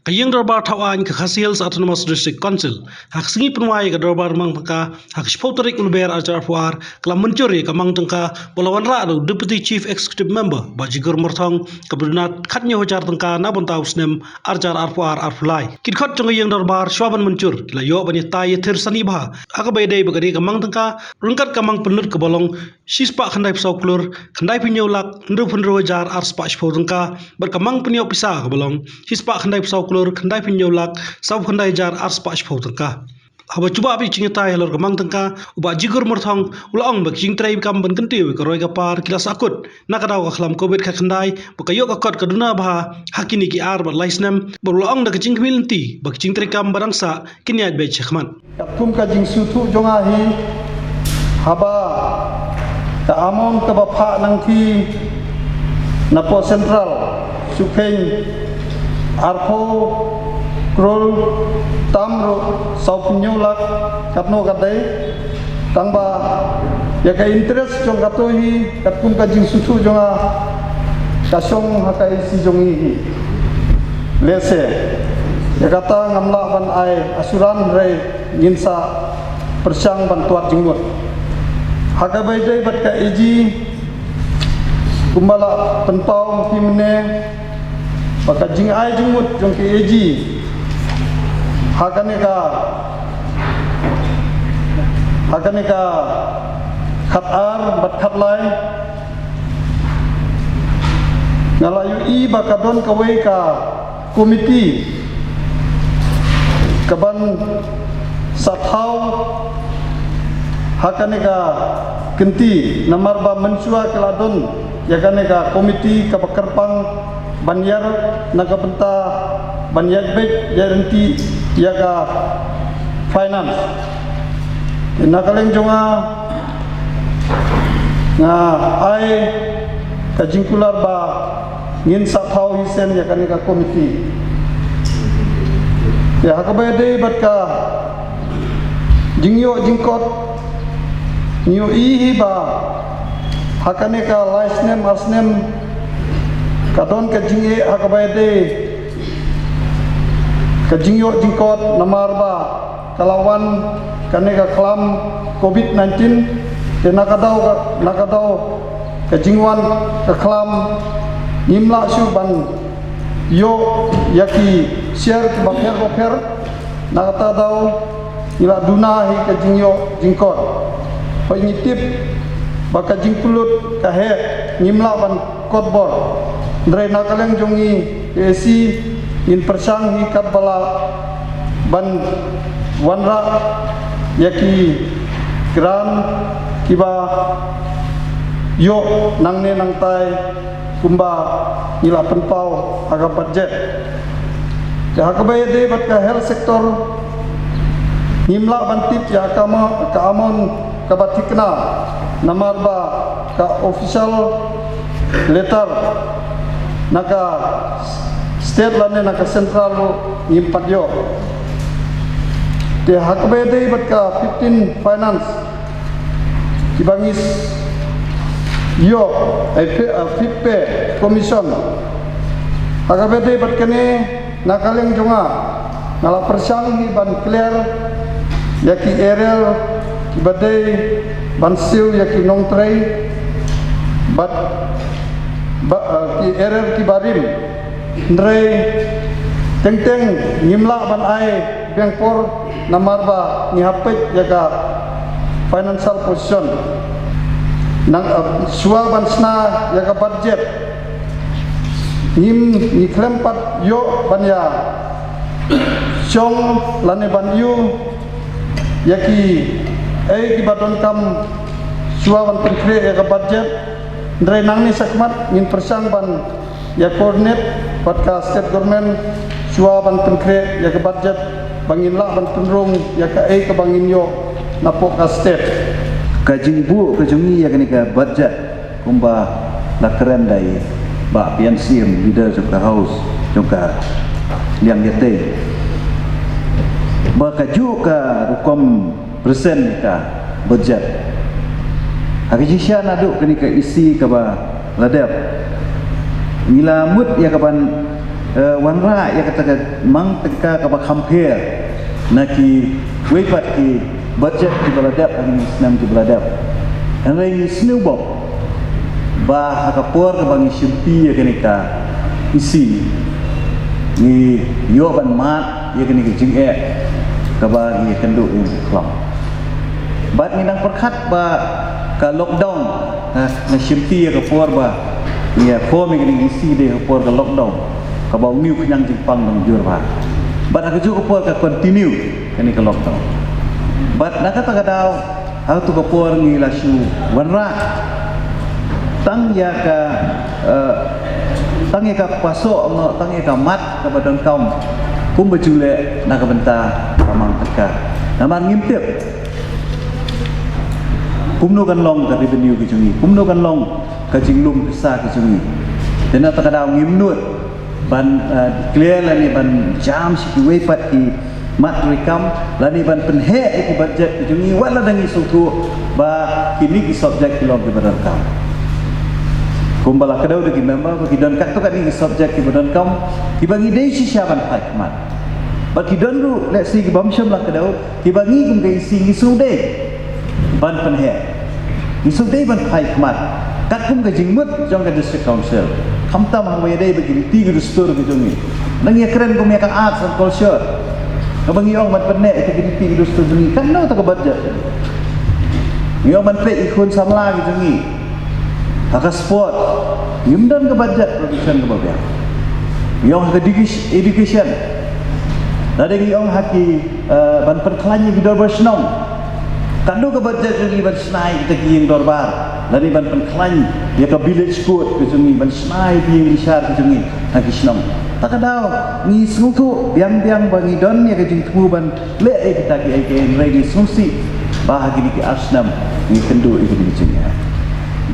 Kayang darbar tawan ke Khasi Hills Autonomous District Council hak singi penwai ke darbar mang paka hak spotarik ulber ajar puar kelam mencuri ke mang tengka bolawan radu Deputy Chief Executive Member bajigur morthong keberunat katnya hojar tengka nabon tausnem ajar arpuar arfulai kit khot jong yang darbar shwaban mencur kila yo bani tay thir sani bah aka baydai bagari ke mang tengka rungkat ke mang penut ke bolong sispa khandai psau klur khandai pinyolak ndu punro jar arspa shpo tengka berkemang penyo pisah ke bolong sispa khandai psau khandai pinyolak sau khandai jar arspa shpo tengka haba cuba api cingetai halor kemang tengka uba jigur morthong ulong bak jing trai kam ban kentiu ke roi kapar kila sakut nakadaw ka khlam covid ka khandai bukayo ka kot kaduna bah hakini ki ar ba laisnem bolong da jing milenti bak jing trai kam barangsa kinyat be chekman kum ka jing sutu jonga hi haba ka amon ka ba pha nang thi napo central sukheng arpho krol tamro saupunyolak katno kadai tangba ya ka interest jong kato hi katkum ka jing sutu jonga kasong hakai si jongi hi lese ya kata ngamla ban ai asuran rei nginsa persang bantuat jingmut hakabai dai bat ka eji kumbala pentau himne baka jing ai jingmut jong ke eji hakane ka khatar bat khatlai ngalayu i baka don kawai ka komiti kaban sathau hakane ka kenti namar ba mensua keladon yakane ka komiti ka bakarpang banyar nakabenta banyar bet garanti yaga finance nakaleng jonga nga ai ka jingkular ba ngin sathau hisen yakane ka komiti ya hakabay day bat ka jingyo jingkot nyo ihi ba hakane ka laisnem asnem kadon ka jinge hakabay day ka jingyo jingkot namar ba kalawan kane ka klam covid-19 te nakadaw ka jingwan ka klam nimla syuban yo yaki share ke baper nakata daw ila dunahi ke jingyo jingkot hoi ngitip baka jingkulut kahe ngimla ban kotbor ndre nakaleng jongi esi in persang hi kabala ban wanra yaki gran kiba yo nangne nangtai kumba ila penpau aga budget ya hakabay de bat ka health sector nimla bantip ya kama ka amon kabatikna namar ba ka official letter naka state lane naka central nimpadyo de hakabay de bat ka 15 finance kibangis yo FIPE commission hakabay bat kene nakaleng jonga nala persang hi ban clear yaki erel kibadai ban siu yaki nongtrei bat ki erel kibarim ndrei teng ngimla ban ai bengpor namarba ni hapet yaka financial position nang sual bansna yaga budget nim ni klempat yo banya chong lane ban yu yaki ki badon kam sual ban konkre yaga budget ndre nang ni sakmat ngin persang ban ya coordinate pada state government sual ban konkre yaga budget bangin la ban tunrung yaka ke bangin yo napok ka state kajingbu kajungi yakni ka budget kumba lakren dai ba PNC leader jongka house jongka liang yete ba kaju ka rukom persen ka budget hakijisya nadu kini ka isi ka ba ladap milamut ya kapan wanra ya kata mang teka ka ba compare naki wepat ki budget ki baladap ang Islam ki baladap ang rai snowball ba hakapor ka bang simpi ya kenika isi ni yo ban mat ya kenika jing ka ba ni kendu in klong bat ni nang perkhat ba ka lockdown na simpi ya kapor ba ya ko mi kenika isi de kapor ka lockdown ka ba new kenyang jingpang nang jur ba bat ka ju kapor ka continue kenika lockdown bat nak kata kadau hau tu kapor ni lasu wanra tang ya ka pasok no tang ya ka mat ka badan kaum kum bejule nak ka benta kamang teka naman ngimtip kumno kan long ka revenue ki jungi kumno kan long ka jinglum pesa ki jungi dena ta kadau ngimnut ban clear lani ban jam si wepat ki mat rekam lani ban penhe ki budget ki jungi wala dangi suku ba kini ki subject ki long ki badan kaum kumbala kadau de member bagi don kat tu kat ni subject ki badan kaum ki bagi dei si syaban hikmat bagi don ru let's see ki bamsham la kadau ki bagi kum ke isi ngisude ban penhe ngisude ban hikmat kat kum ke jingmut jong ke district council khamta mang we dei bagi ti gu store ki jongi nang ya keren kum ya ka arts and culture ka bagi ong man penhe ke ti gu store jongi kan no ta ka budget yo man pe ikun samla ki jongi haka sport ngimdan ke budget production ke babia yang ke education dari yang haki ban perkelanya di dorbar senong kando ke budget jungi ban senai kita yang dorbar dari ban perkelanya ya ke village sport ke jungi ban senai yang disar ke jungi haki senong tak kadau ni sungtu biang-biang bangi don ya ke jungi temu ban le kita ke regi sungsi bahagi di asnam ni kendu itu di jungi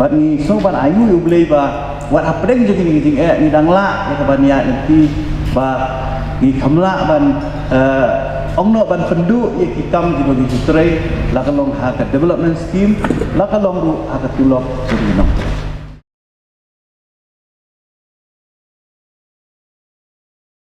bat ni so ban ayu yu blei ba wat apdeng je ni jing ni dangla ya ka ban ya nanti ba ni kamla ban ongno ban pendu ya kitam di bagi jutrai la kalong ha ka development scheme la kalong ru ha ka tulok jadi nong